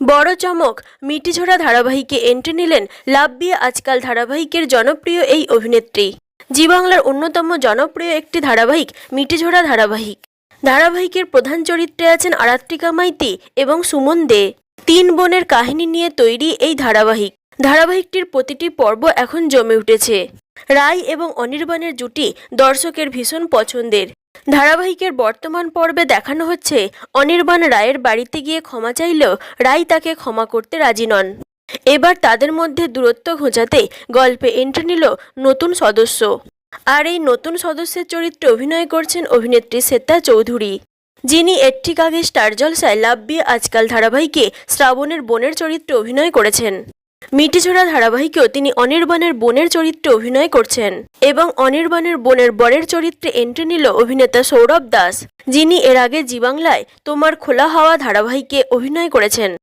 বড় চমক, মিটিঝোড়া ধারাবাহিকে এন্ট্রি নিলেন লাভ বিয়ে আজকাল ধারাবাহিকের জনপ্রিয় এই অভিনেত্রী। জি বাংলার অন্যতম জনপ্রিয় একটি ধারাবাহিক মিটিঝোড়া ধারাবাহিকের প্রধান চরিত্রে আছেন আরাত্রিকা মাইতি এবং সুমন দে। তিন বোনের কাহিনী নিয়ে তৈরি এই ধারাবাহিকটির প্রতিটি পর্ব এখন জমে উঠেছে। রাই এবং অনির্বাণের জুটি দর্শকের ভীষণ পছন্দের। ধারাবাহিকের বর্তমান পর্বে দেখানো হচ্ছে অনির্বাণ রায়ের বাড়িতে গিয়ে ক্ষমা চাইলেও রাই তাকে ক্ষমা করতে রাজি নন। এবার তাদের মধ্যে দূরত্ব ঘোচাতে গল্পে এন্ট্রি নিল নতুন সদস্য। আর এই নতুন সদস্যের চরিত্রে অভিনয় করছেন অভিনেত্রী শ্বেতা চৌধুরী, যিনি এর ঠিক আগে স্টার জলসায় লাভ বিয়ে আজকাল ধারাবাহিকে শ্রাবণের বোনের চরিত্রে অভিনয় করেছেন। মিটিঝোড়া ধারাবাহিকেও তিনি অনির্বাণের বোনের চরিত্রে অভিনয় করছেন এবং অনির্বাণের বোনের বরের চরিত্রে এন্ট্রি নিল অভিনেতা সৌরভ দাস, যিনি এর আগে জি বাংলায় তোমার খোলা হাওয়া ধারাবাহিকে অভিনয় করেছেন।